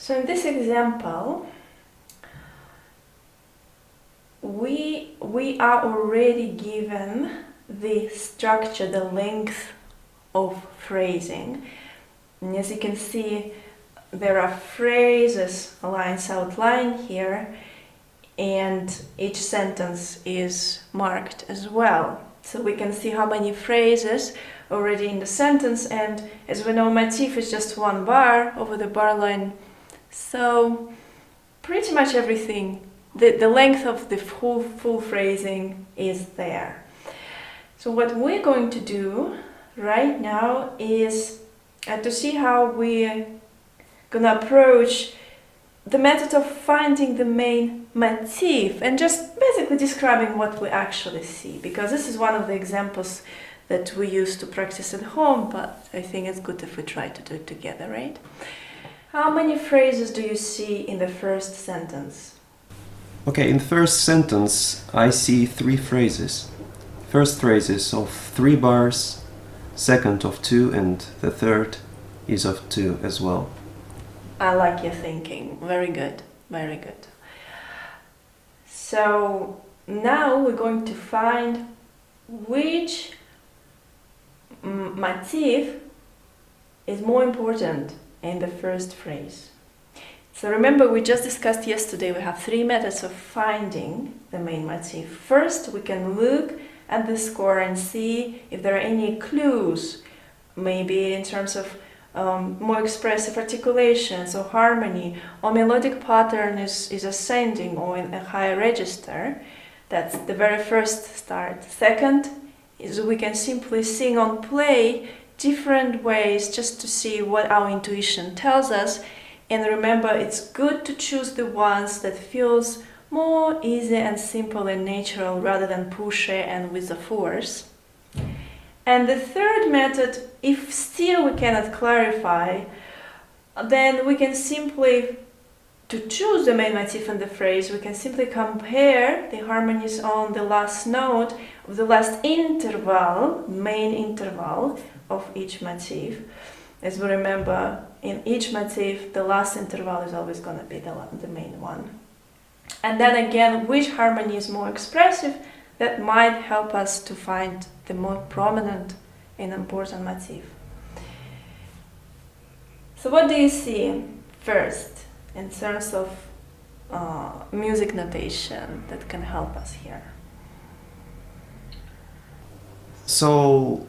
So in this example, we are already given the structure, the length of phrasing. And as you can see, there are phrases, lines outlined here, and each sentence is marked as well. So we can see how many phrases already in the sentence, and as we know, motif is just one bar over the bar line. So pretty much everything, the length of the full phrasing is there. So what we're going to do right now is to see how we're gonna approach the method of finding the main motif and just basically describing what we actually see, because this is one of the examples that we use to practice at home, but I think it's good if we try to do it together, right? How many phrases do you see in the first sentence? Okay, in the first sentence I see 3 phrases. First phrase is of 3 bars, second of 2, and the third is of 2 as well. I like your thinking. Very good, very good. So now we're going to find which motif is more important in the first phrase. So remember, we just discussed yesterday, we have 3 methods of finding the main motif. First, we can look at the score and see if there are any clues, maybe in terms of more expressive articulations or harmony, or melodic pattern is ascending or in a higher register. That's the very first start. Second is we can simply sing or play different ways just to see what our intuition tells us. And remember, it's good to choose the ones that feels more easy and simple and natural rather than pushy and with a force. And the third method, if still we cannot clarify, then we can simply, to choose the main motif in the phrase, we can simply compare the harmonies on the last note of the last interval, main interval of each motif. As we remember, in each motif, the last interval is always going to be the main one. And then again, which harmony is more expressive, that might help us to find the more prominent and important motif. So what do you see first in terms of music notation that can help us here? So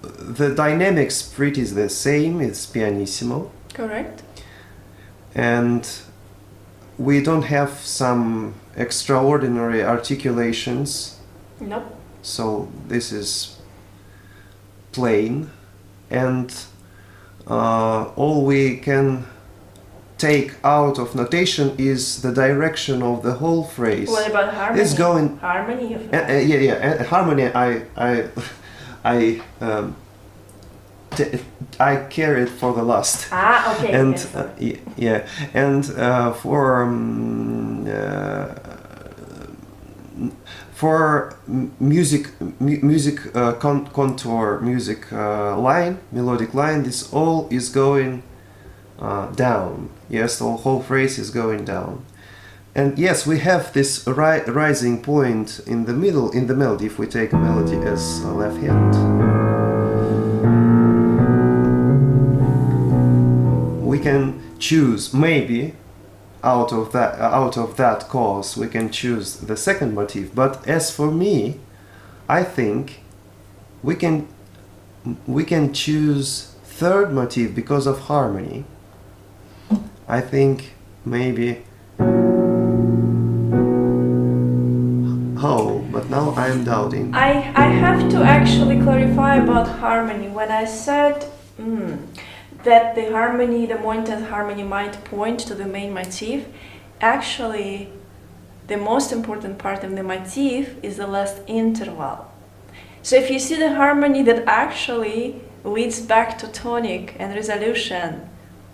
the dynamics pretty is the same, it's pianissimo. Correct. And we don't have some extraordinary articulations. Nope. So this is plain, and all we can take out of notation is the direction of the whole phrase. What about harmony? It's going harmony. yeah. Harmony. I carry it for the last. Ah, okay. And yes. yeah, and for music contour, music line, melodic line, this all is going down. Yes, the whole phrase is going down. And yes, we have this rising point in the middle, in the melody, if we take a melody as a left hand. We can choose, maybe, out of that cause, we can choose the second motif. But as for me, I think we can choose third motif because of harmony. I think maybe. Oh, but now I am doubting. I have to actually clarify about harmony. When I said that the harmony, the more intense harmony might point to the main motif, actually the most important part of the motif is the last interval. So if you see the harmony that actually leads back to tonic and resolution,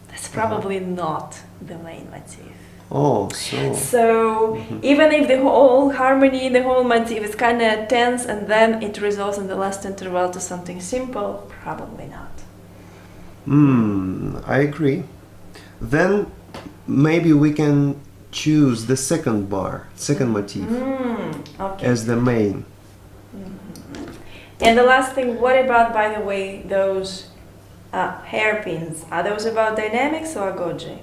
that's probably not the main motif. Oh, so even if the whole harmony, the whole motif is kind of tense and then it resolves in the last interval to something simple, probably not. I agree. Then maybe we can choose the second bar, second motif, Okay. as the main. And the last thing, what about, by the way, those hairpins? Are those about dynamics or agogic?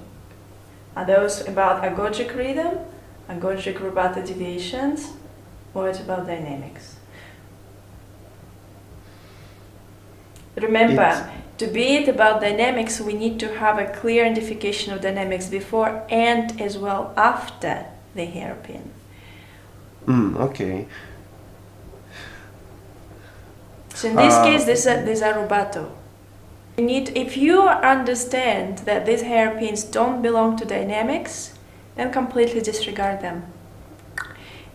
Are those about agogic rhythm, agogic rubato deviations, or it's about dynamics? Remember, to be it about dynamics, we need to have a clear indication of dynamics before and as well after the hairpin. Okay. So in this case, these are rubato. You need, if you understand that these hairpins don't belong to dynamics, then completely disregard them.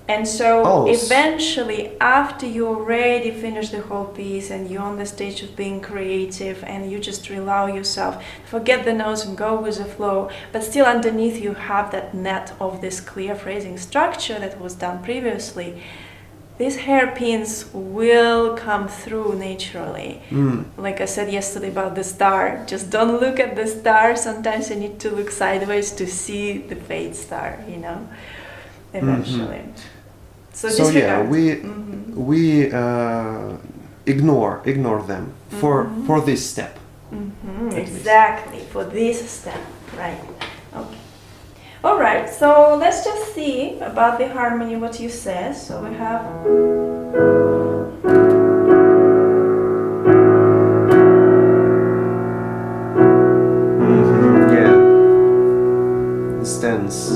And so eventually, after you already finish the whole piece and you're on the stage of being creative and you just allow yourself, forget the notes and go with the flow, but still underneath you have that net of this clear phrasing structure that was done previously, these hairpins will come through naturally. Like I said yesterday about the star, just don't look at the star. Sometimes you need to look sideways to see the fade star, you know, eventually. So yeah, we ignore them for this step. Exactly, for this step, right? Okay. All right, so let's just see about the harmony, what you said. So we have... Yeah. Stance.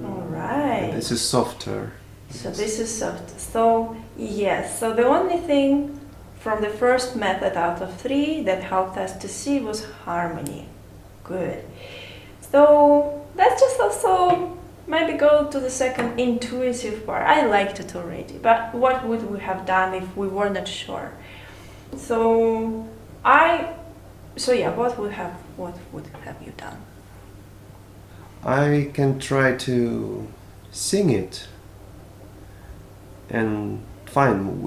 All right. And this is softer. So this is soft. So yes, so the only thing from the first method out of 3 that helped us to see was harmony. Good. So let's just also maybe go to the second intuitive part. I liked it already, but what would we have done if we were not sure? So yeah, what would have you done? I can try to sing it and find,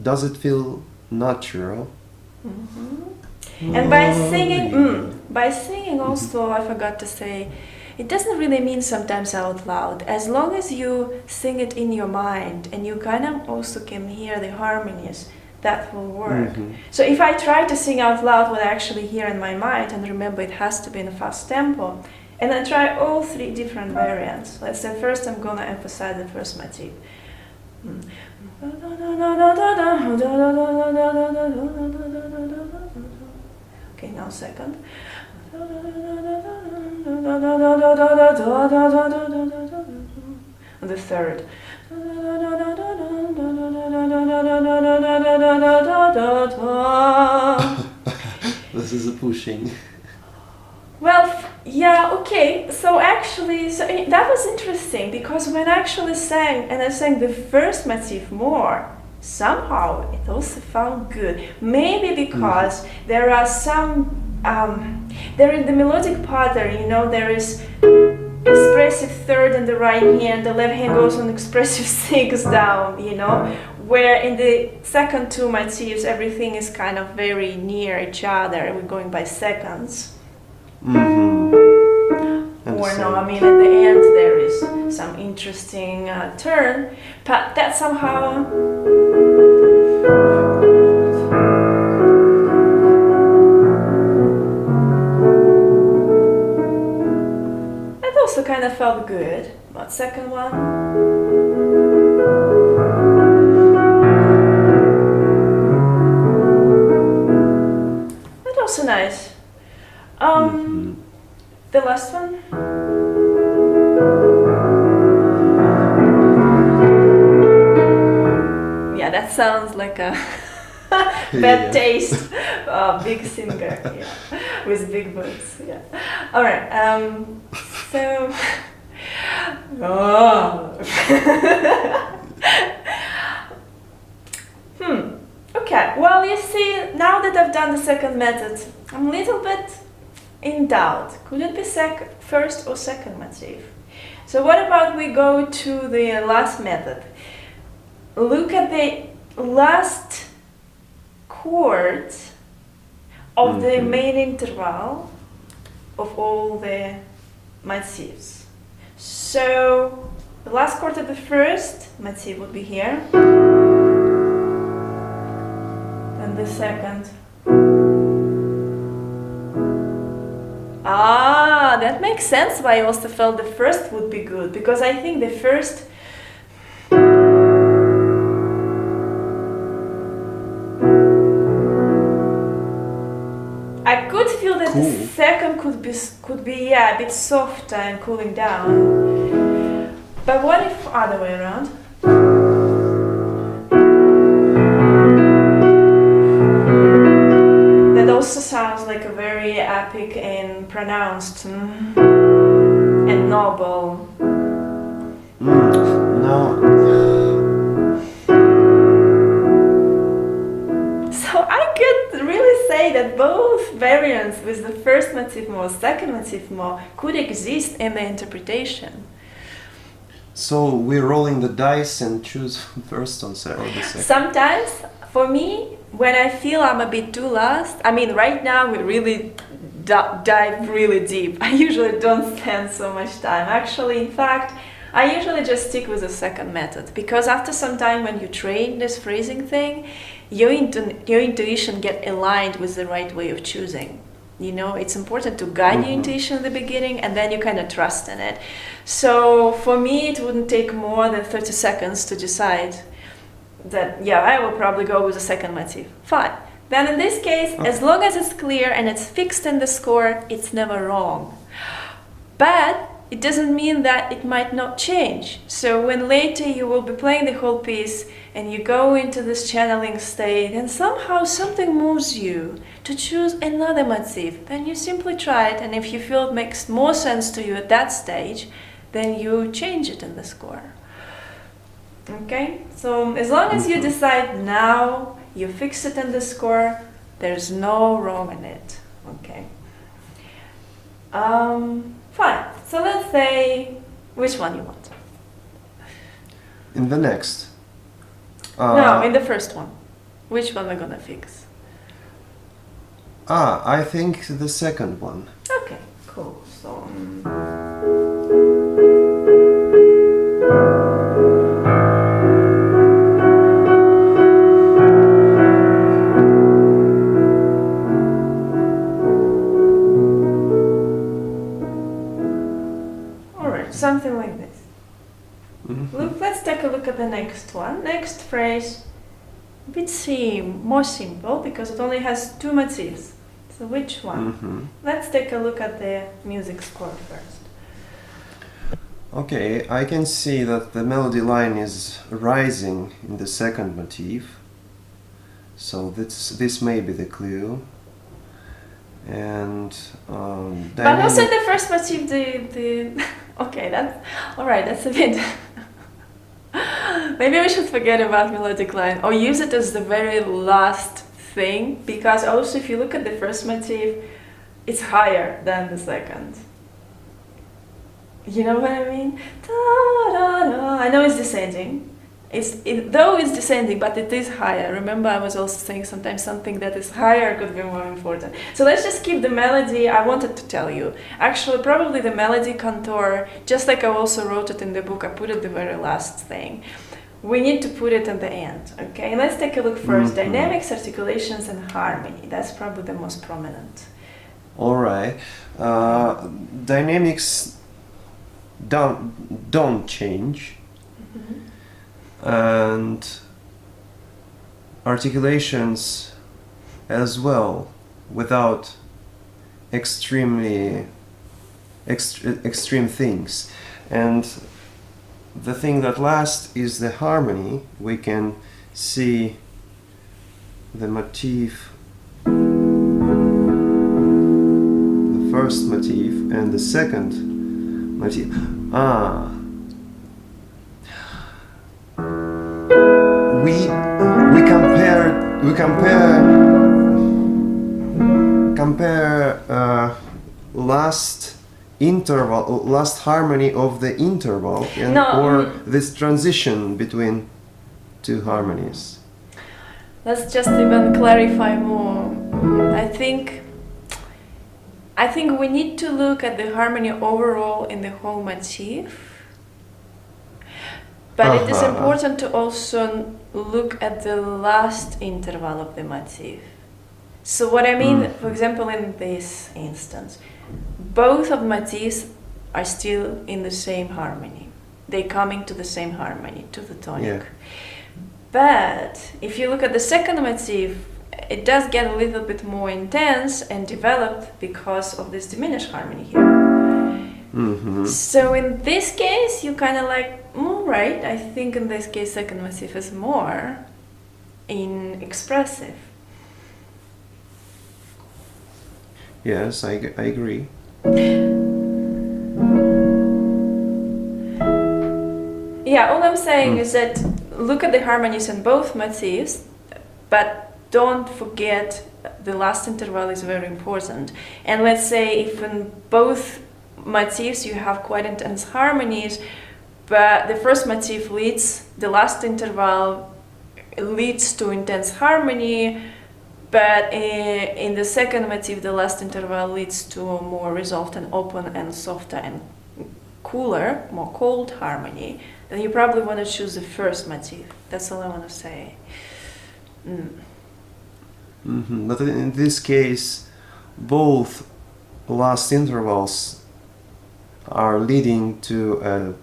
does it feel natural? And by singing also, I forgot to say, it doesn't really mean sometimes out loud. As long as you sing it in your mind and you kind of also can hear the harmonies, that will work. So if I try to sing out loud what I actually hear in my mind, and remember it has to be in a fast tempo, and I try all 3 different variants. Let's say first I'm gonna emphasize the first motif. Okay, now second. And the third. This is a pushing. Well, yeah, okay. So actually, that was interesting because when I actually sang, and I sang the first motif more, somehow it also felt good. Maybe because there are some, there in the melodic pattern, you know, there is expressive third in the right hand, the left hand goes on expressive six down, you know, where in the second 2 motifs everything is kind of very near each other, we're going by seconds. Or no, I mean at the end there is some interesting turn, but that somehow that also kind of felt good. But second one, that also nice. The last one. Yeah, that sounds like a bad taste. Big singer, yeah, with big boobs. Yeah. All right. So. Okay. Well, you see, now that I've done the second method, I'm a little bit in doubt. Could it be first or second motif? So what about we go to the last method? Look at the last chord of the main interval of all the motifs. So the last chord of the first motif would be here, and the second. Ah, that makes sense why I also felt the first would be good, because I think the first I could feel that the second could be a bit softer and cooling down. But what if other way around? That also sounds like a very epic and pronounced and noble. No. So I could really say that both variants with the first motif more, second motif more, could exist in the interpretation. So we're rolling the dice and choose first or the second? Sometimes, for me, when I feel I'm a bit too lost, I mean, right now we really dive really deep. I usually don't spend so much time. Actually, in fact, I usually just stick with the second method, because after some time when you train this phrasing thing, your intuition get aligned with the right way of choosing. You know, it's important to guide your intuition in the beginning, and then you kind of trust in it. So for me, it wouldn't take more than 30 seconds to decide that, yeah, I will probably go with the second motif. Fine. Then in this case, as long as it's clear and it's fixed in the score, it's never wrong. But it doesn't mean that it might not change. So when later you will be playing the whole piece and you go into this channeling state and somehow something moves you to choose another motif, then you simply try it, and if you feel it makes more sense to you at that stage, then you change it in the score. Okay? So as long as you decide now, you fix it in the score, there's no wrong in it. Okay? Fine. So let's say which one you want. In the next. No, in the first one. Which one we're gonna fix? I think the second one. Okay, cool. So. Something like this. Look, let's take a look at the next one. Next phrase, a bit more simple because it only has two motifs. So which one? Let's take a look at the music score first. Okay, I can see that the melody line is rising in the second motif. So this may be the clue. And but also in the first motif, the okay, that's all right. That's a bit. Maybe we should forget about melodic line or use it as the very last thing, because also if you look at the first motif, it's higher than the second. You know what I mean? Da, da, da. I know it's descending. Though it's descending, but it is higher. Remember, I was also saying sometimes something that is higher could be more important. So let's just keep the melody. I wanted to tell you. Actually, probably the melody contour, just like I also wrote it in the book, I put it the very last thing. We need to put it at the end, okay? Let's take a look first. Dynamics, articulations, and harmony. That's probably the most prominent. All right. Dynamics don't change. And articulations as well, without extreme things. And the thing that lasts is the harmony. We can see the motif, the first motif and the second motif. We compare last interval, last harmony of the interval, or this transition between two harmonies. Let's just even clarify more. I think we need to look at the harmony overall in the whole motif. But it is important to also look at the last interval of the motif. So what I mean, for example, in this instance, both of motifs are still in the same harmony. They're coming to the same harmony, to the tonic. Yeah. But if you look at the second motif, it does get a little bit more intense and developed because of this diminished harmony here. Mm-hmm. So in this case, you kind of like, right, I think in this case second motif is more expressive. Yes, I agree. Yeah, all I'm saying is that look at the harmonies in both motifs, but don't forget the last interval is very important. And let's say if in both motifs you have quite intense harmonies, but the first motif the last interval leads to intense harmony, but in the second motif the last interval leads to a more resolved and open and softer and cooler, more cold harmony, then you probably want to choose the first motif. That's all I want to say. But in this case, both last intervals are leading to a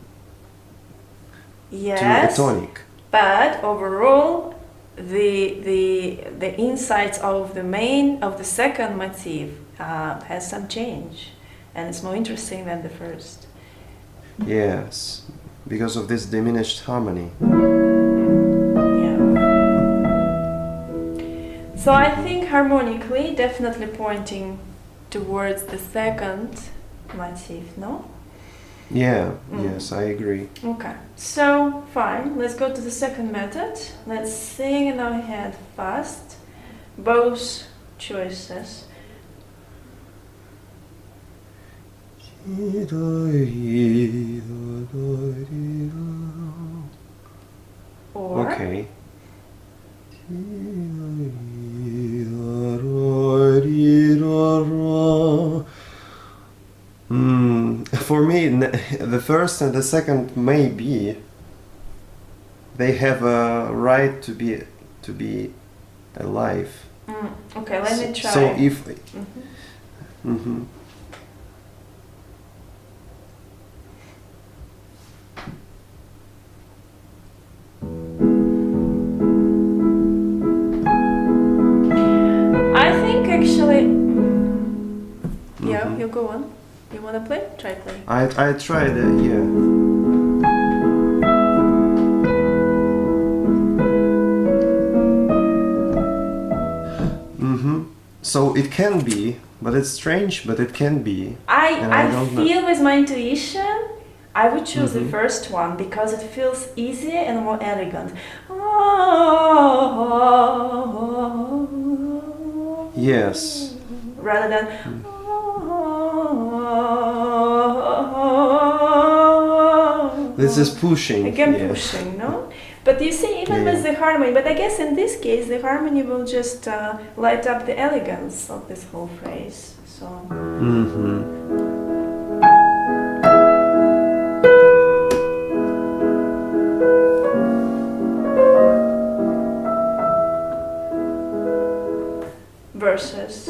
tonic. But overall, the insights of the second motif has some change, and it's more interesting than the first. Yes, because of this diminished harmony. Yeah. So I think harmonically, definitely pointing towards the second motif, no? Yeah, yes, I agree. Okay, so fine, let's go to the second method. Let's sing in our head fast, both choices. Or okay. For me, the first and the second maybe they have a right to be alive. Okay, let me try. So if I think actually, yeah, you go on. You want to play? Try play. I tried it, yeah. So it can be, but it's strange, but it can be. I feel with my intuition, I would choose the first one because it feels easier and more elegant. Yes. Rather than. This is pushing. Again, pushing, no? But you see, even with the harmony, but I guess in this case, the harmony will just light up the elegance of this whole phrase. So. Verses.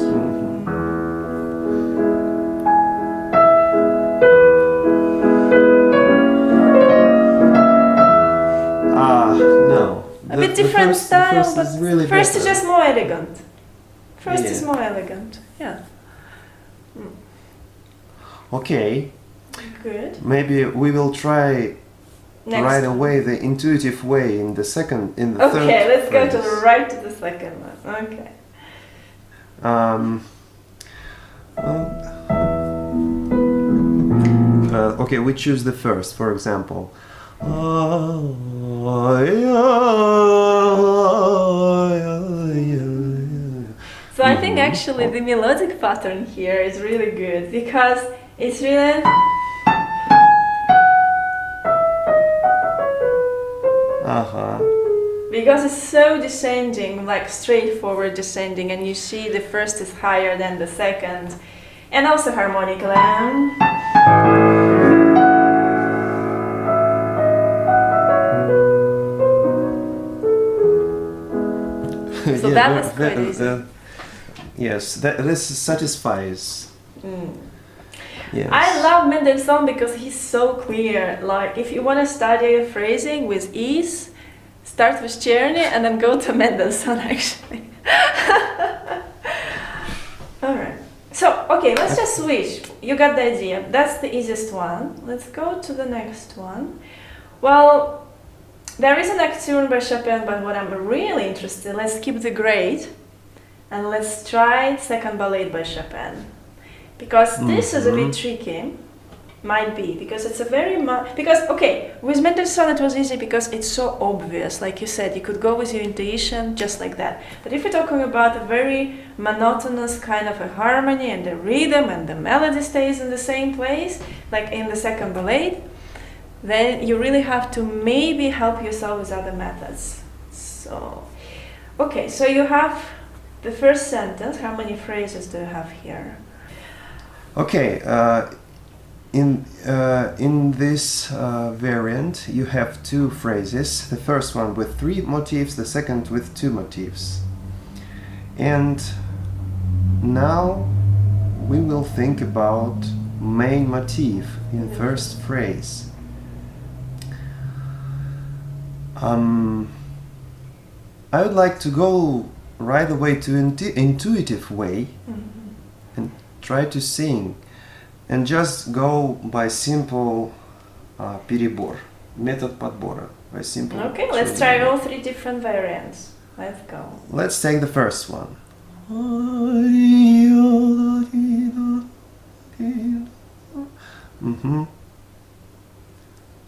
No. A bit different style, but really first better. is just more elegant. First Yeah. is more elegant, yeah. Okay. Good. Maybe we will try Next. right away the intuitive way in the third. Okay, let's go to phrase. right to the second one. Okay. Okay, we choose the first, for example. So I think actually the melodic pattern here is really good because it's really. Because it's so descending, like straightforward descending, and you see the first is higher than the second, and also harmonic length. So Yeah, that was quite easy. Yes, this satisfies. Yes. I love Mendelssohn because he's so clear. Like, if you want to study phrasing with ease, start with Czerny and then go to Mendelssohn, actually. Alright. So, okay, let's just switch. You got the idea. That's the easiest one. Let's go to the next one. Well, there is a nocturne by Chopin, but what I'm really interested, let's keep the grade and let's try second ballade by Chopin. Because this is a bit tricky, might be, because it's a very okay, with Mendelssohn it was easy because it's so obvious, like you said, you could go with your intuition just like that. But if you're talking about a very monotonous kind of a harmony and the rhythm and the melody stays in the same place, like in the second ballade, then you really have to maybe help yourself with other methods. So, okay, so you have the first sentence. How many phrases do you have here? Okay, in this variant you have two phrases. The first one with 3 motifs, the second with 2 motifs. And now we will think about main motif in first phrase. I would like to go right away to intuitive way and try to sing and just go by simple перебор, method подбора, by simple. Okay, let's try all 3 different variants. Let's go. Let's take the first one.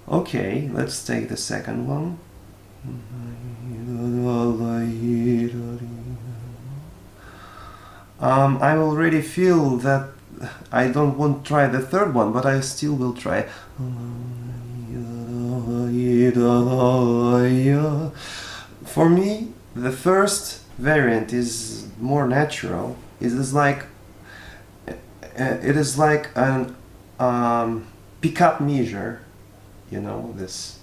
Okay, let's take the second one. I already feel that I don't want to try the third one, but I still will try. For me, the first variant is more natural. It is like an pickup measure, you know, this.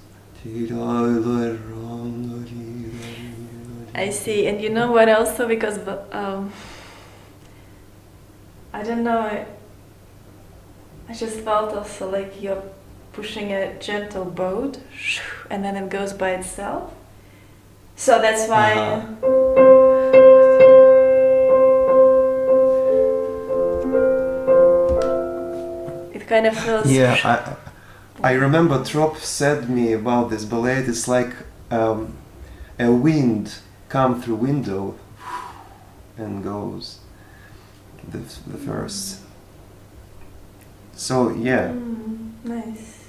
I see, and you know what also, because I don't know, I just felt also like you're pushing a gentle boat and then it goes by itself. So that's why it kind of feels... Yeah, I remember Trop said me about this ballet. It's like a wind come through window and goes the first. So yeah, nice.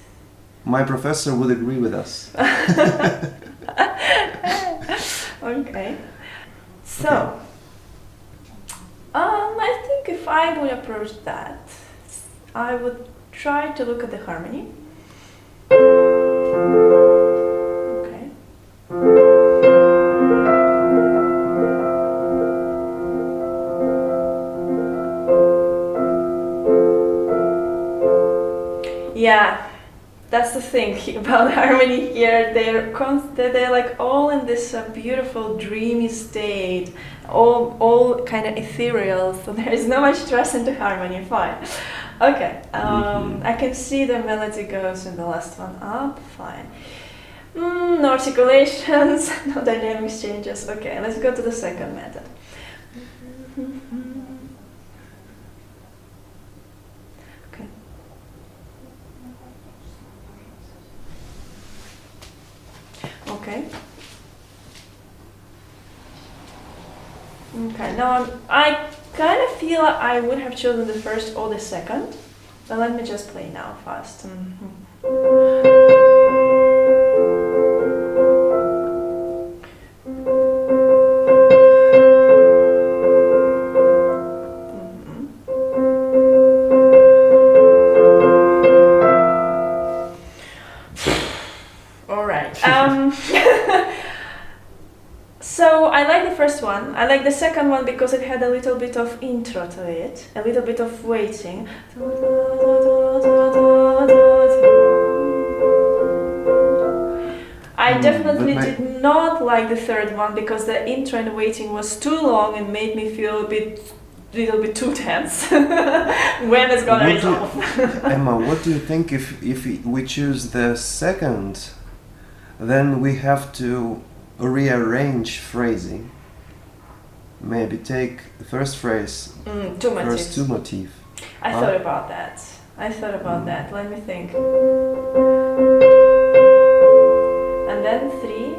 My professor would agree with us. Okay. So, I think if I would approach that, I would try to look at the harmony. Okay. Yeah, that's the thing about harmony here. They're like all in this beautiful dreamy state, all kind of ethereal. So there is not much trust into harmony. Fine. Okay. I can see the melody goes in the last one up. Fine. No articulations, no dynamics changes. Okay, let's go to the second method. Okay. Okay. Okay, now I kind of feel I would have chosen the first or the second, but let me just play now fast. All right. So I like the first one. I like the second one because it had a little bit of intro to it, a little bit of waiting. I definitely did not like the third one because the intro and waiting was too long and made me feel little bit too tense. When it's gonna resolve. Emma, what do you think if we choose the second, then we have to rearrange phrasing? Maybe take the first phrase, first two motif. I thought about that. Let me think. And then 3.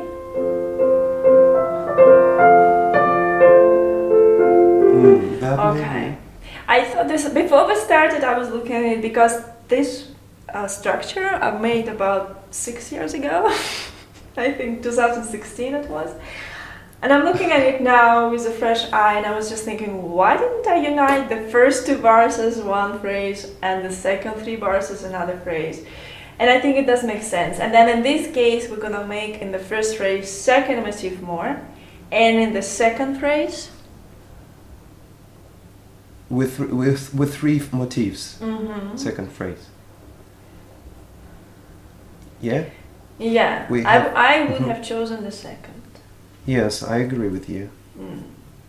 Okay. I thought this before we started. I was looking at it because this structure I made about 6 years ago. I think 2016 it was. And I'm looking at it now with a fresh eye, and I was just thinking, why didn't I unite the first 2 bars as one phrase and the second 3 bars as another phrase? And I think it does make sense. And then in this case, we're gonna make in the first phrase second motif more, and in the second phrase with 3 motifs. Second phrase. Yeah. Yeah. I would have chosen the second. Yes, I agree with you.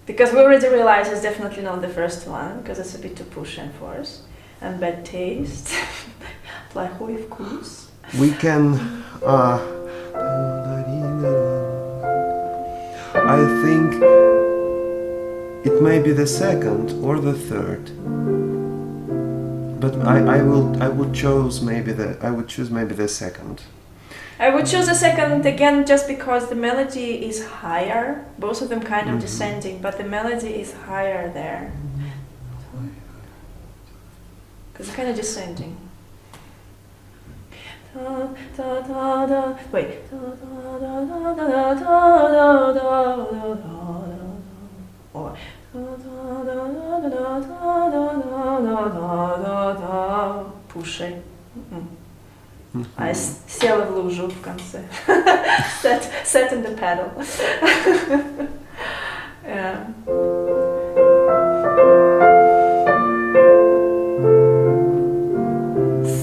Because we already realized it's definitely not the first one, because it's a bit too push and force and bad taste. Like with course. We can. I think it may be the second or the third, but I would choose maybe the second. I would choose the second again just because the melody is higher. Both of them kind of descending, but the melody is higher there. Because it's kind of descending. Wait. Puszczaj. I села в лужу в конце. Set in the pedal. Yeah.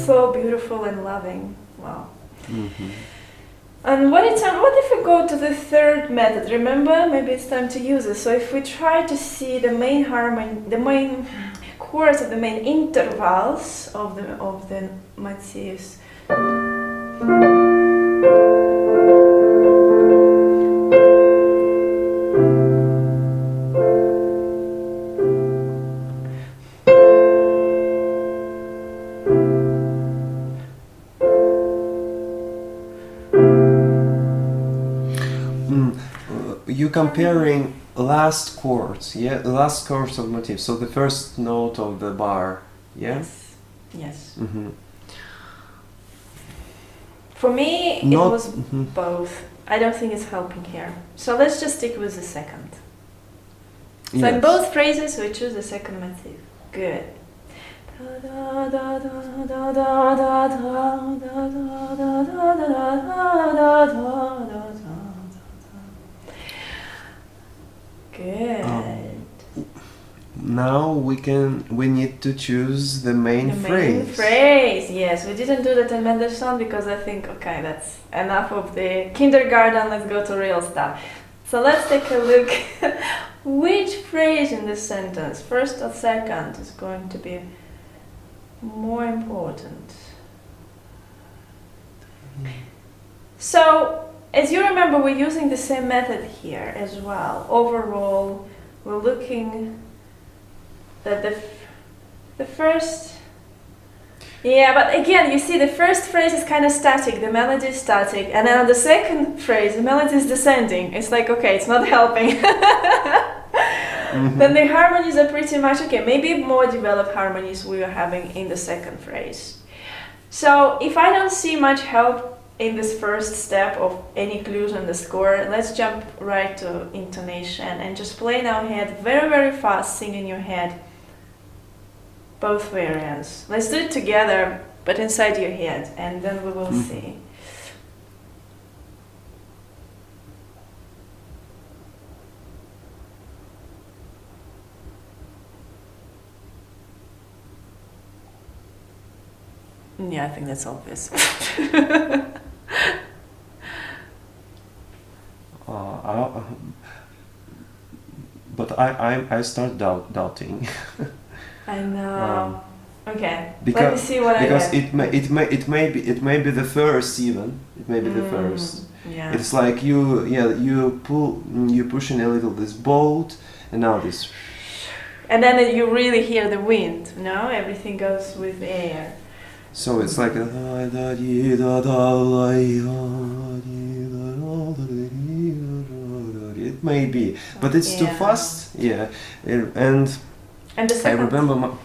So beautiful and loving. Wow. And what if we go to the third method? Remember, maybe it's time to use it. So if we try to see the main harmony, the main chords of the main intervals of the motifs. You're comparing last chords, yeah? The last chords of motif. So the first note of the bar, yeah? Yes. For me, it was both. I don't think it's helping here. So let's just stick with the second. So in both phrases, we choose the second motif. Good. Good. Now we need to choose the main phrase. Yes, we didn't do that in Mendelssohn because I think, okay, that's enough of the kindergarten, let's go to real stuff. So let's take a look which phrase in this sentence, first or second, is going to be more important. So, as you remember, we're using the same method here as well. Overall, we're looking that the first... Yeah, but again, you see the first phrase is kind of static, the melody is static, and then on the second phrase, the melody is descending. It's like, okay, it's not helping. Then the harmonies are pretty much, okay, maybe more developed harmonies we are having in the second phrase. So if I don't see much help in this first step of any clues on the score, let's jump right to intonation and just play in our head very, very fast, sing in your head both variants. Let's do it together, but inside your head, and then we will see. Yeah, I think that's obvious. But I start doubting. I know. Okay. Let me Because see what I because get. it may be the first even. It may be the first. Yeah. It's like you pushing a little this boat, and now this. And then you really hear the wind, no? Everything goes with air. So it's like a. It may be, but it's too fast. Yeah, and the second. I remember.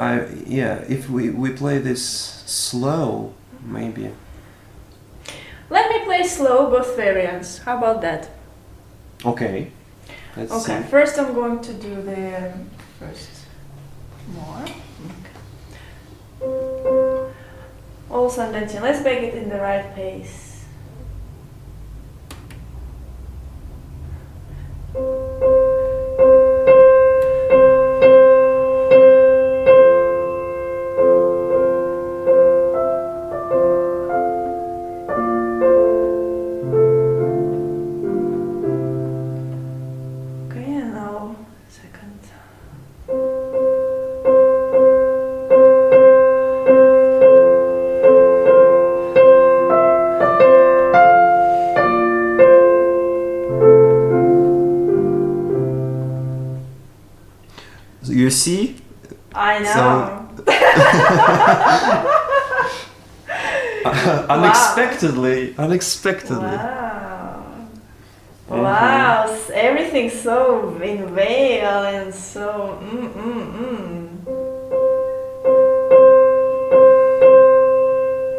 If we play this slow, maybe. Let me play slow both variants. How about that? Okay. Let's Okay. see. First, I'm going to do the first more. Okay. Also, Untitled. Let's make it in the right pace. You see? I know. Unexpectedly. Wow. Wow. Everything's so in veil and so.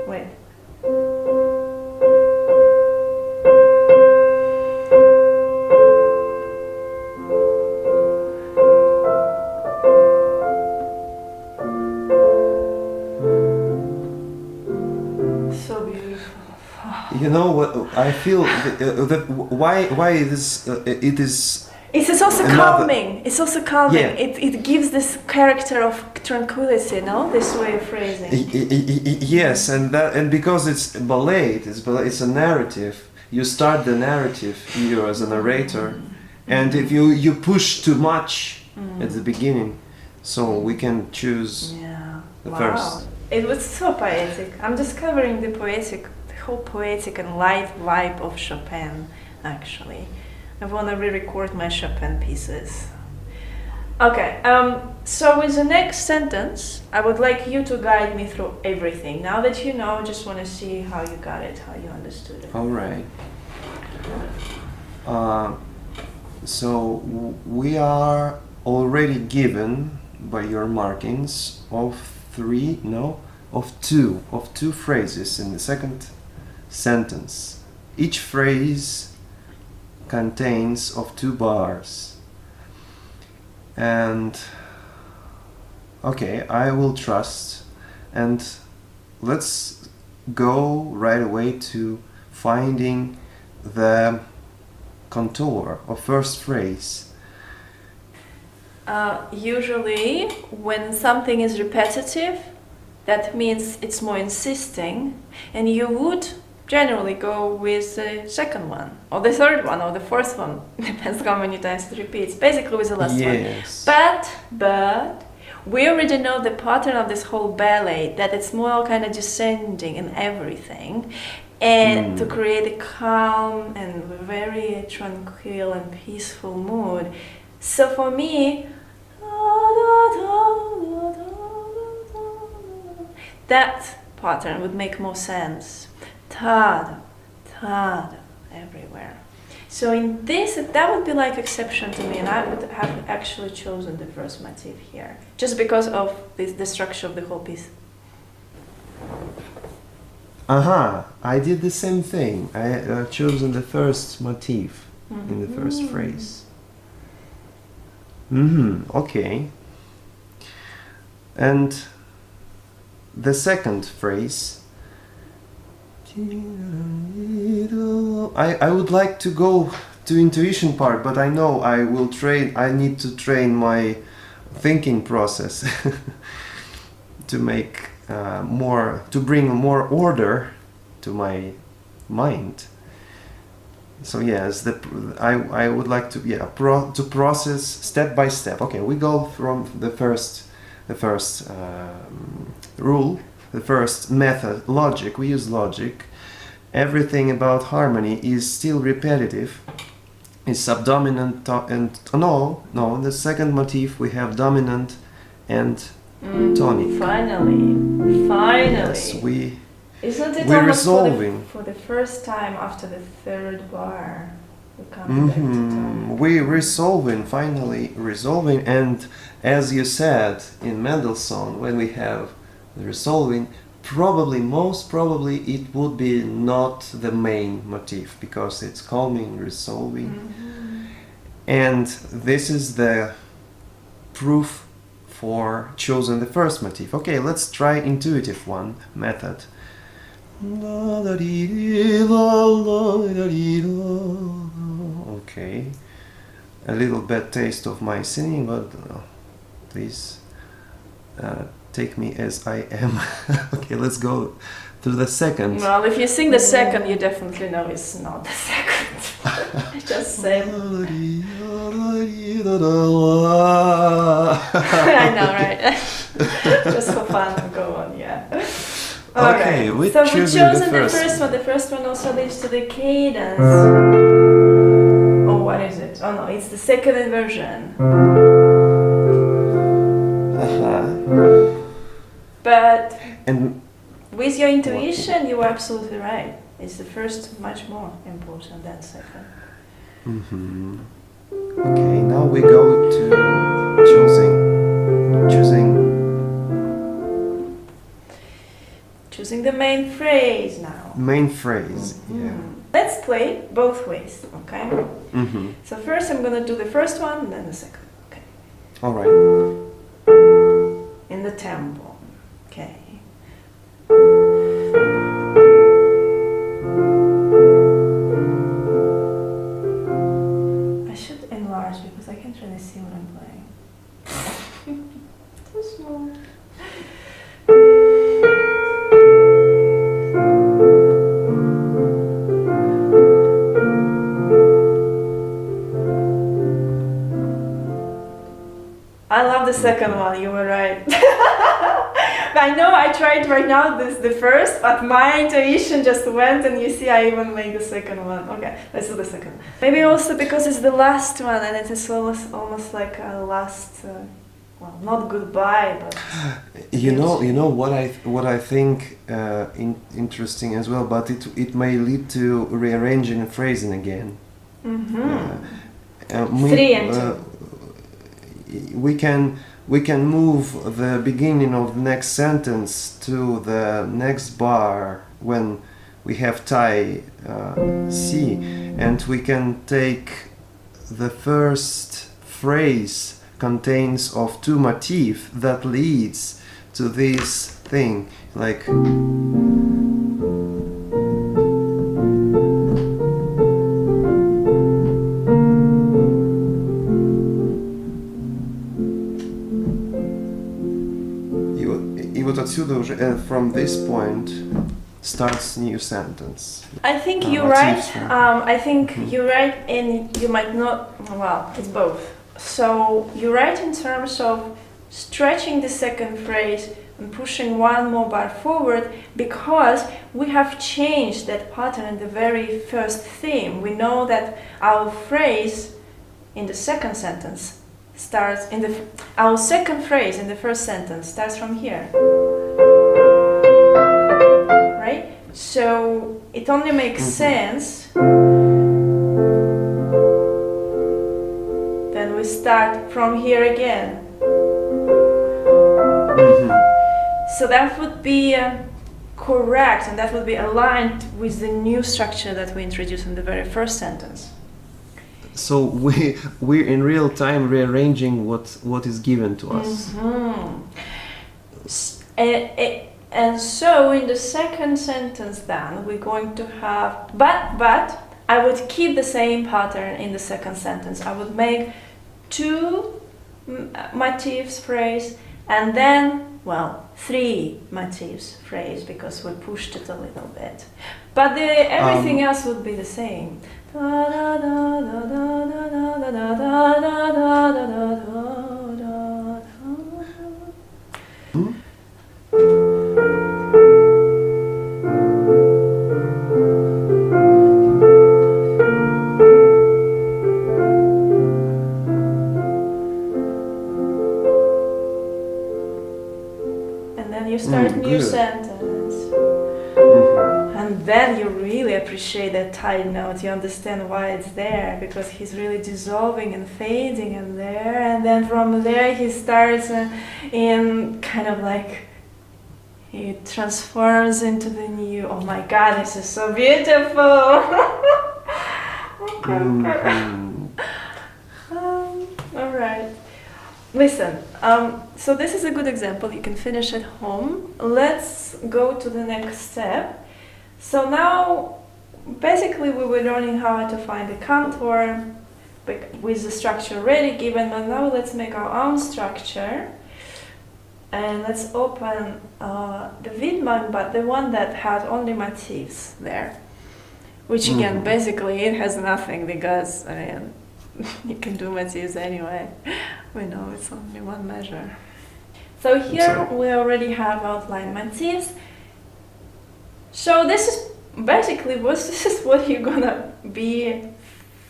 Wait. So beautiful. You know what I feel that why it is. It's also calming. It's also calming. Yeah. It gives this character of tranquility, no? This way of phrasing. Yes, and because it's ballet, it's a narrative. You start the narrative, you as a narrator, and if you push too much at the beginning, so we can choose the first. It was so poetic. I'm discovering the whole poetic and light vibe of Chopin, actually. I want to re-record my Chopin pieces. Okay, so with the next sentence, I would like you to guide me through everything. Now that you know, I just want to see how you got it, how you understood it. All right. So we are already given by your markings of two phrases in the second sentence. Each phrase contains of 2 bars. And okay, I will trust, and let's go right away to finding the contour of first phrase. Usually, when something is repetitive, that means it's more insisting, and you would generally go with the second one, or the third one, or the fourth one. Depends how many times it repeats. Basically, with the last one. But we already know the pattern of this whole ballet, that it's more kind of descending in everything, and to create a calm and very tranquil and peaceful mood. So for me, that pattern would make more sense. Ta-da, ta-da, everywhere. So in this, that would be like exception to me, and I would have actually chosen the first motif here, just because of the structure of the whole piece. I did the same thing. I chosen the first motif in the first phrase. Okay. And the second phrase, I would like to go to intuition part, but I know I need to train my thinking process to make to bring more order to my mind. So yes, I would like to to process step by step. Okay, we go from the first rule, the first method, logic. We use logic. Everything about harmony is still repetitive. It's subdominant and in the second motif we have dominant and tonic. Finally. Yes, Isn't it we're almost resolving. for the first time after the third bar? We come back to tonic. We're finally resolving, and as you said in Mendelssohn, when we have the resolving, most probably it would be not the main motif because it's calming, resolving, and this is the proof for choosing the first motif. Okay, let's try intuitive one method. Okay, a little bad taste of my singing, but please take me as I am. Okay, let's go to the second. Well, if you sing the second, you definitely know it's not the second. Just say. I know, right? Just for fun, go on, yeah. Okay, right. we've So we've chosen the first one. The first one also leads to the cadence. Oh, what is it? Oh no, it's the second inversion. But with your intuition, you were absolutely right. It's the first much more important than second. Okay, now we go to choosing the main phrase now. Main phrase, yeah. Let's play both ways, okay? So first I'm gonna do the first one and then the second, okay? All right. In the tempo, okay? I should enlarge because I can't really see what I'm playing. Too small. I love the second one, you were right. I know I tried right now the first, but my intuition just went and you see I even made the second one. Okay, let's do the second one. Maybe also because it's the last one and it is almost like a last, well, not goodbye, but... You know what I think interesting as well, but it may lead to rearranging and phrasing again. 3 and 2. We can move the beginning of the next sentence to the next bar when we have tie C, and we can take the first phrase contains of 2 motifs that leads to this thing, like and from this point starts new sentence. I think you're right. I think you're right, and you might not. Well, it's both. So you're right in terms of stretching the second phrase and pushing one more bar forward, because we have changed that pattern in the very first theme. We know that our phrase in the second sentence starts our second phrase in the first sentence starts from here. Right? So it only makes sense then we start from here again. So that would be correct, and that would be aligned with the new structure that we introduced in the very first sentence. So we're in real time rearranging what is given to us. And so in the second sentence then we're going to have, but I would keep the same pattern in the second sentence. I would make 2 motifs phrase And then, well, 3 motifs phrase because we pushed it a little bit. But everything else would be the same. Hmm? And then you start new good. sentence. Mhm. And then you really appreciate that tight note. You understand why it's there because he's really dissolving and fading in there. And then from there he starts in kind of like he transforms into the new. Oh my God, this is so beautiful. Mhm. All right. Listen, so this is a good example. You can finish at home. Let's go to the next step. So now, basically, we were learning how to find the contour with the structure already given, but now let's make our own structure. And let's open the Widman, but the one that had only motifs there. Which again, basically, it has nothing because, I mean, you can do motifs anyway. We know it's only one measure. So here we already have outlined motifs. So this is basically this is what you're gonna be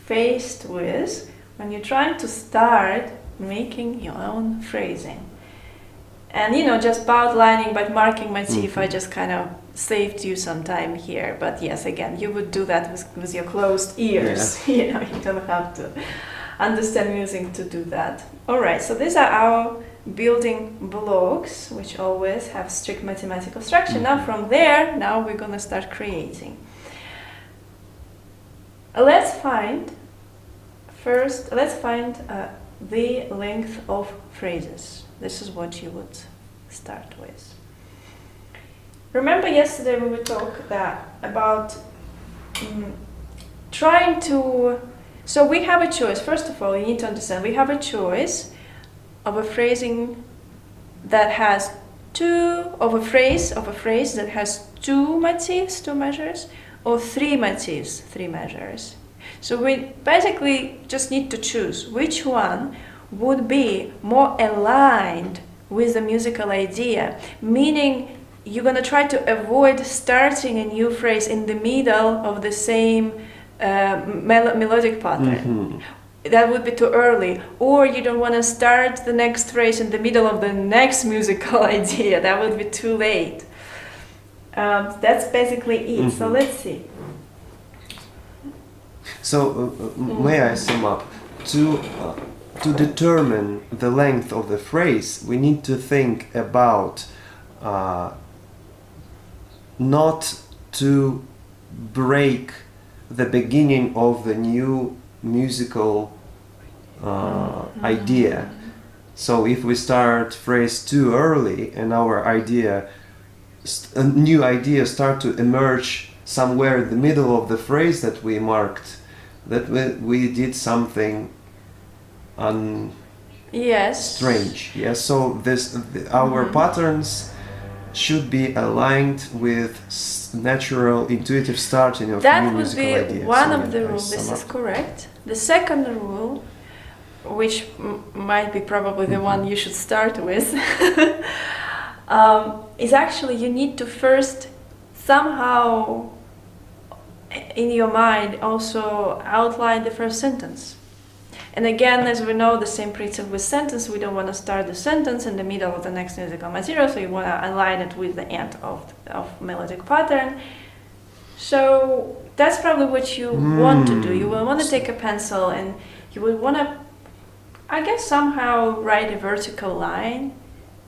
faced with when you're trying to start making your own phrasing. And just by outlining, by marking motif, I just kind of saved you some time here. But yes, again, you would do that with your closed ears. Yeah. You don't have to understand music to do that. All right, so these are our building blocks, which always have strict mathematical structure. Now from there, now we're gonna start creating. Let's find the length of phrases. This is what you would start with. Remember yesterday we were talking about trying to. So we have a choice. First of all, you need to understand we have a choice of a phrasing that has a phrase that has 2 motifs, 2 measures, or 3 motifs, 3 measures. So we basically just need to choose which one would be more aligned with the musical idea, meaning you're going to try to avoid starting a new phrase in the middle of the same melodic pattern. That would be too early. Or you don't want to start the next phrase in the middle of the next musical idea. That would be too late. That's basically it. So let's see. So may I sum up? To determine the length of the phrase, we need to think about not to break the beginning of the new musical idea. So if we start phrase too early and our new idea start to emerge somewhere in the middle of the phrase that we marked, that we did something strange. Yes. So our patterns should be aligned with natural, intuitive starting of new musical ideas. That would be one of the rules. This is correct. The second rule, which might be probably the one you should start with, is actually you need to first somehow in your mind also outline the first sentence. And again, as we know, the same principle with sentence, we don't want to start the sentence in the middle of the next musical material, so you want to align it with the end of melodic pattern. So that's probably what you want to do. You will want to take a pencil and you will want to, I guess, somehow write a vertical line,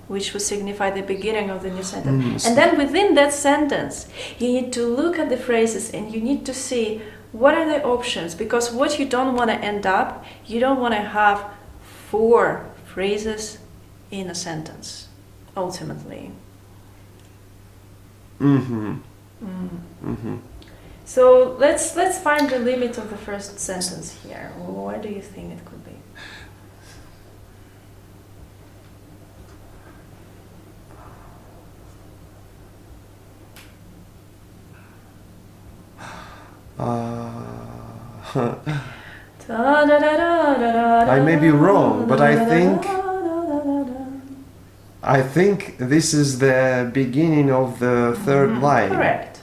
which would signify the beginning of the new sentence. And then within that sentence, you need to look at the phrases and you need to see what are the options, because what you don't want to end up, you don't want to have 4 phrases in a sentence, ultimately. So let's find the limit of the first sentence here. What do you think it could be? I may be wrong, but I think this is the beginning of the third line. Correct.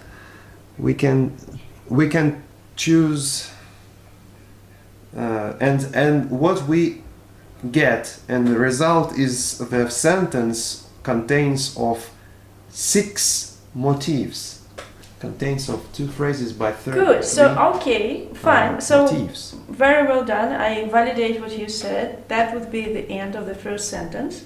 We can choose, and what we get, and the result is the sentence contains of 6 motifs, contains of 2 phrases by third. Good. So okay, fine. So motifs. very well done. I validate what you said. That would be the end of the first sentence.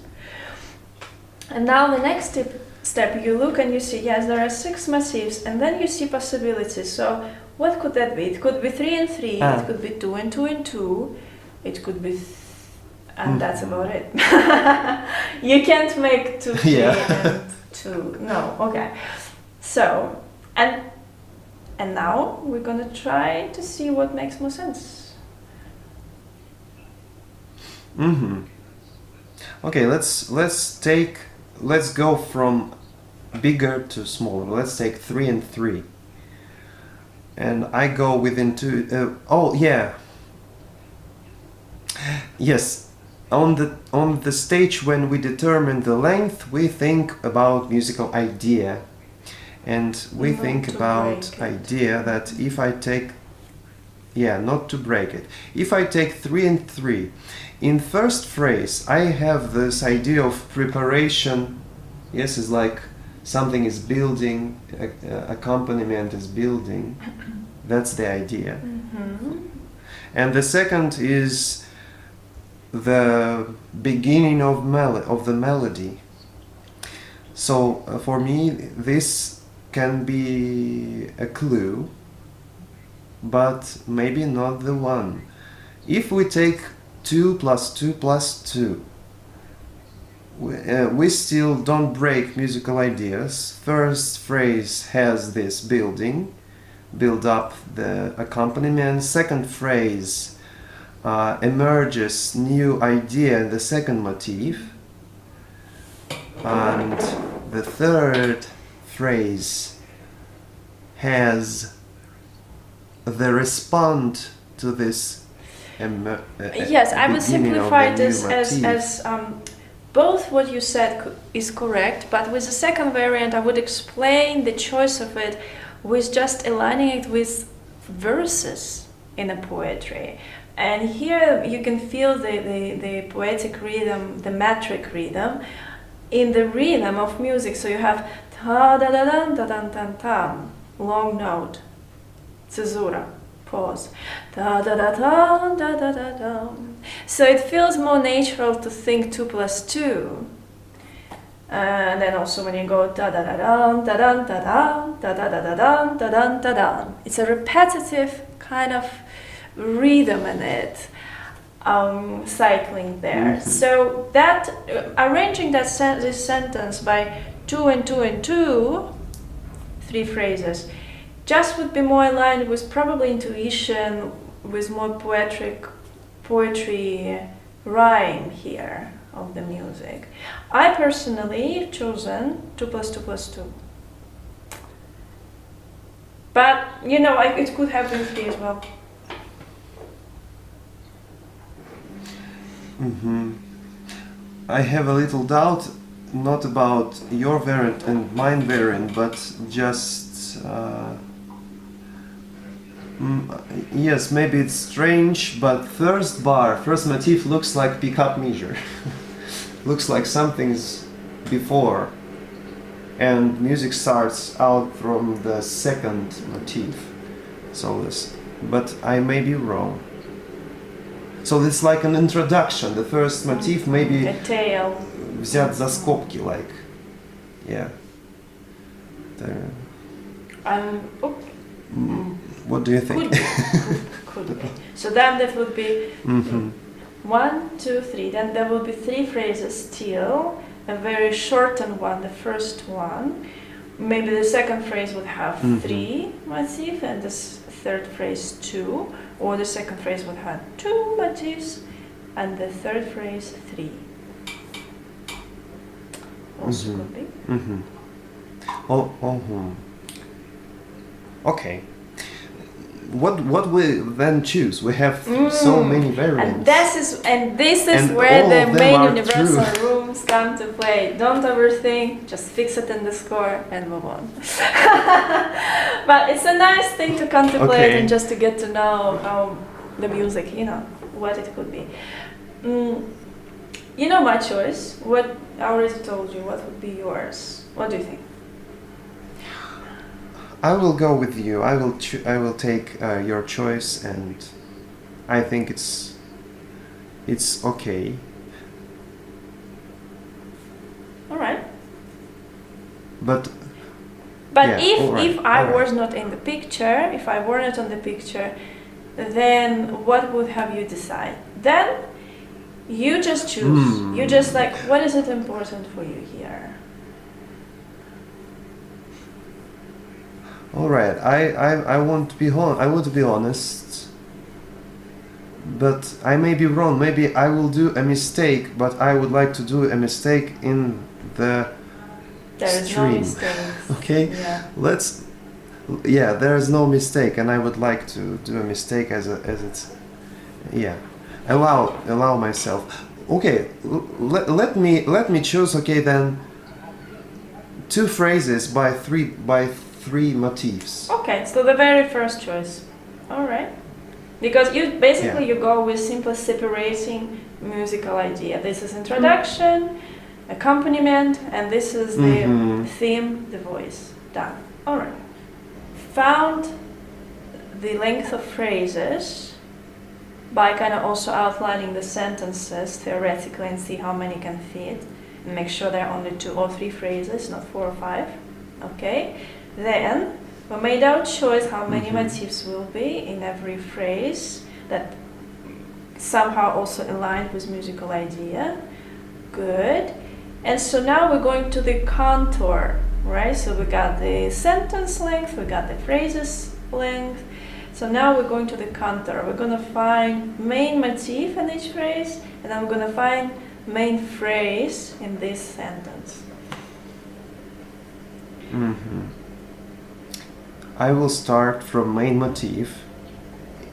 And now the next step, you look and you see, yes, there are 6 motifs, and then you see possibilities. So what could that be? It could be 3 and 3. It could be 2 and 2 and 2. It could be, and that's about it. You can't make 2, 3 and 2. No. Okay. So and now we're gonna try to see what makes more sense. Okay, let's go from bigger to smaller. Let's take 3 and 3. And I go within 2. Yes. On the stage when we determine the length, we think about musical idea. And we think about idea that if I take, not to break it. If I take 3 and 3, in first phrase I have this idea of preparation. Yes, it's like something is building, accompaniment is building. That's the idea. And the second is the beginning of the melody. So for me this can be a clue, but maybe not the one. If we take 2 plus 2 plus 2, we still don't break musical ideas. First phrase has this build up the accompaniment. Second phrase emerges new idea in the second motif, and the third phrase has the respond to this. Yes, I would simplify this as both what you said is correct, but with the second variant I would explain the choice of it with just aligning it with verses in a poetry. And here you can feel the poetic rhythm, the metric rhythm, in the rhythm of music. So you have ta da da da da da da da, long note, caesura, pause, da da da da da da da da. So it feels more natural to think 2 plus 2. And then also when you go da da da da da da da da da da da da da da da da, it's a repetitive kind of rhythm in it, cycling there. So that arranging this sentence by 2 and 2 and 2, 3 phrases, just would be more aligned with probably intuition, with more poetry rhyme here of the music. I personally have chosen 2 plus 2 plus 2. But, you know, it could have been 3 as well. I have a little doubt, not about your variant and mine variant, but just yes, maybe it's strange, but first motif looks like pickup measure. Looks like something's before, and music starts out from the second motif. So this, but I may be wrong. So it's like an introduction. The first motif maybe a tail. Взят за скобки, like, yeah. Okay. What do you think? Could be. So then that would be 1, 2, 3. Then there will be 3 phrases still. A very shortened one, the first one. Maybe the second phrase would have 3 motifs, and this third phrase 2. Or the second phrase would have 2 motifs, and the third phrase 3. Also could be. Okay. what we then choose? We have so many variants. And this is And where all the of them main are universal true. rules come to play. Don't overthink, just fix it in the score and move on. But it's a nice thing to contemplate Okay. and just to get to know the music, you know, what it could be. You know my choice. What I already told you. What would be yours? What do you think? I will go with you. I will take your choice, and I think it's okay. All right. But But yeah, all right, if I all right. was not in the picture, if I were not on the picture, then what would have you decide? Then you just choose. You just like, what is it important for you here? All right. I want to be honest, but I may be wrong. Maybe I will do a mistake, but I would like to do a mistake in the There is no stream. mistakes. Okay. Yeah. There is no mistake, and I would like to do a mistake as it's. Yeah, allow myself. Okay, let me choose. Okay, then two phrases by three motifs. Okay, so the very first choice. All right. Because you basically you go with simply separating musical idea. This is introduction, accompaniment, and this is the theme, the voice. Done. All right. Found the length of phrases by kind of also outlining the sentences theoretically and see how many can fit and make sure there are only 2 or 3 phrases, not 4 or 5. Okay. Then we made our choice how many motifs will be in every phrase that somehow also aligned with musical idea. Good. And so now we're going to the contour, right? So we got the sentence length, we got the phrases length. So now we're going to the contour. We're going to find main motif in each phrase, and then we're going to find main phrase in this sentence. I will start from main motif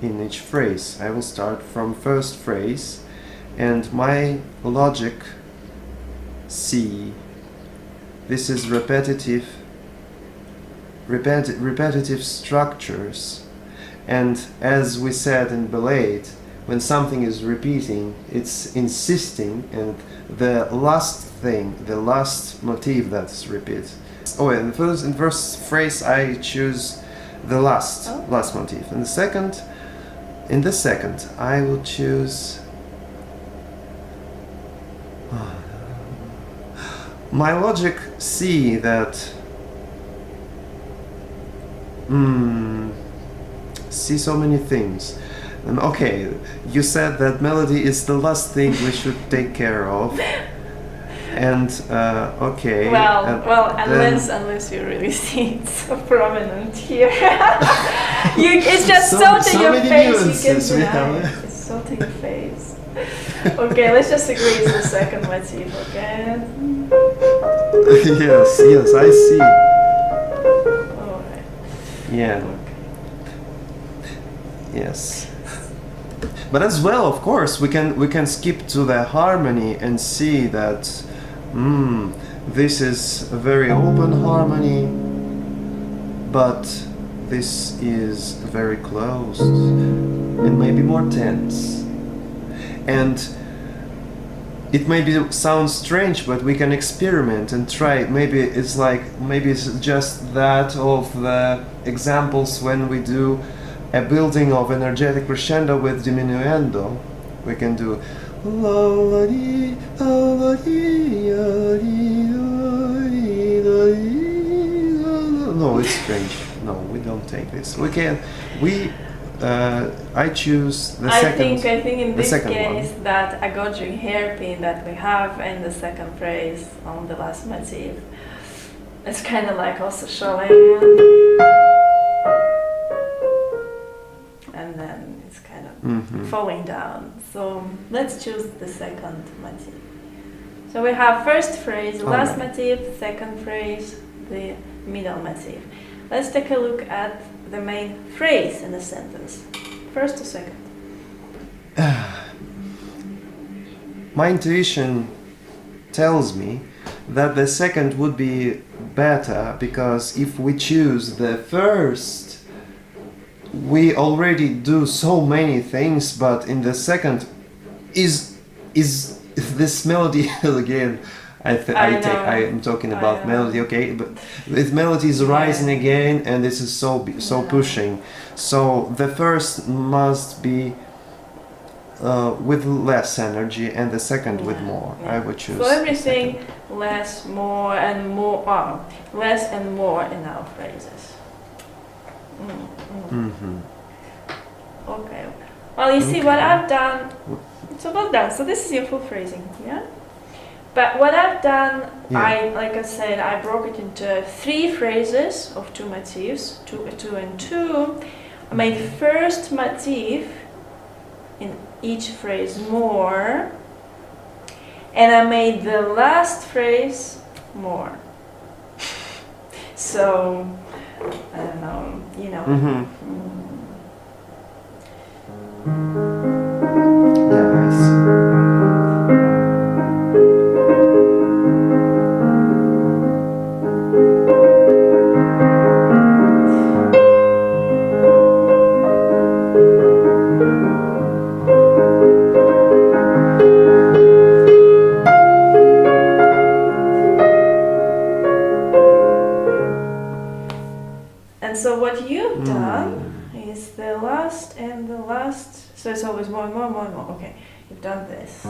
in each phrase. I will start from first phrase, and my logic C. This is repetitive structures, and as we said in ballet, when something is repeating, it's insisting, and the last motif that's repeat. Oh, and in first phrase I choose the last motif. In the second I will choose my logic see that see so many things. Okay, you said that melody is the last thing we should take care of. And okay. Well, unless you really see it so prominent here, it's just so to your face. You can deny it. It's so to your face. Okay, let's just agree it's the second motif. Okay. yes, I see. All right. Yeah. Okay. Yes. But as well, of course, we can skip to the harmony and see that this is a very open harmony, but this is very closed and maybe more tense. And it maybe sounds strange, but we can experiment and try. Maybe it's just that of the examples when we do a building of energetic crescendo with diminuendo. We can do no, it's strange. No, we don't take this. I choose the second. I think in this case one. that agogic hairpin that we have in the second phrase on the last motif, it's kind of like also showing, and then it's kind of falling down. So let's choose the second motif. So we have first phrase, last motif, second phrase, the middle motif. Let's take a look at the main phrase in the sentence? First or second? My intuition tells me that the second would be better, because if we choose the first, we already do so many things, but in the second is this melody again. I am talking about melody, okay, but with melody is rising again, and this is so pushing. So the first must be with less energy, and the second with more. I would choose. So everything less, more, and more. Less and more in our phrases. Okay. Well, you see what I've done. So well done. So this is your full phrasing, yeah. But what I've done, like I said, I broke it into 3 phrases of 2 motifs, 2 and 2. I made the first motif in each phrase more, and I made the last phrase more. So, I don't know, you know. Yeah, I see. And so what you've done is the last and the last, so it's always more and more and more and more. Okay, you've done this.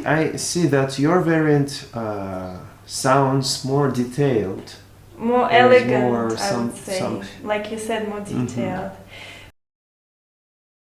I see that your variant sounds more detailed. More There's elegant, more I would say. Like you said, more detailed.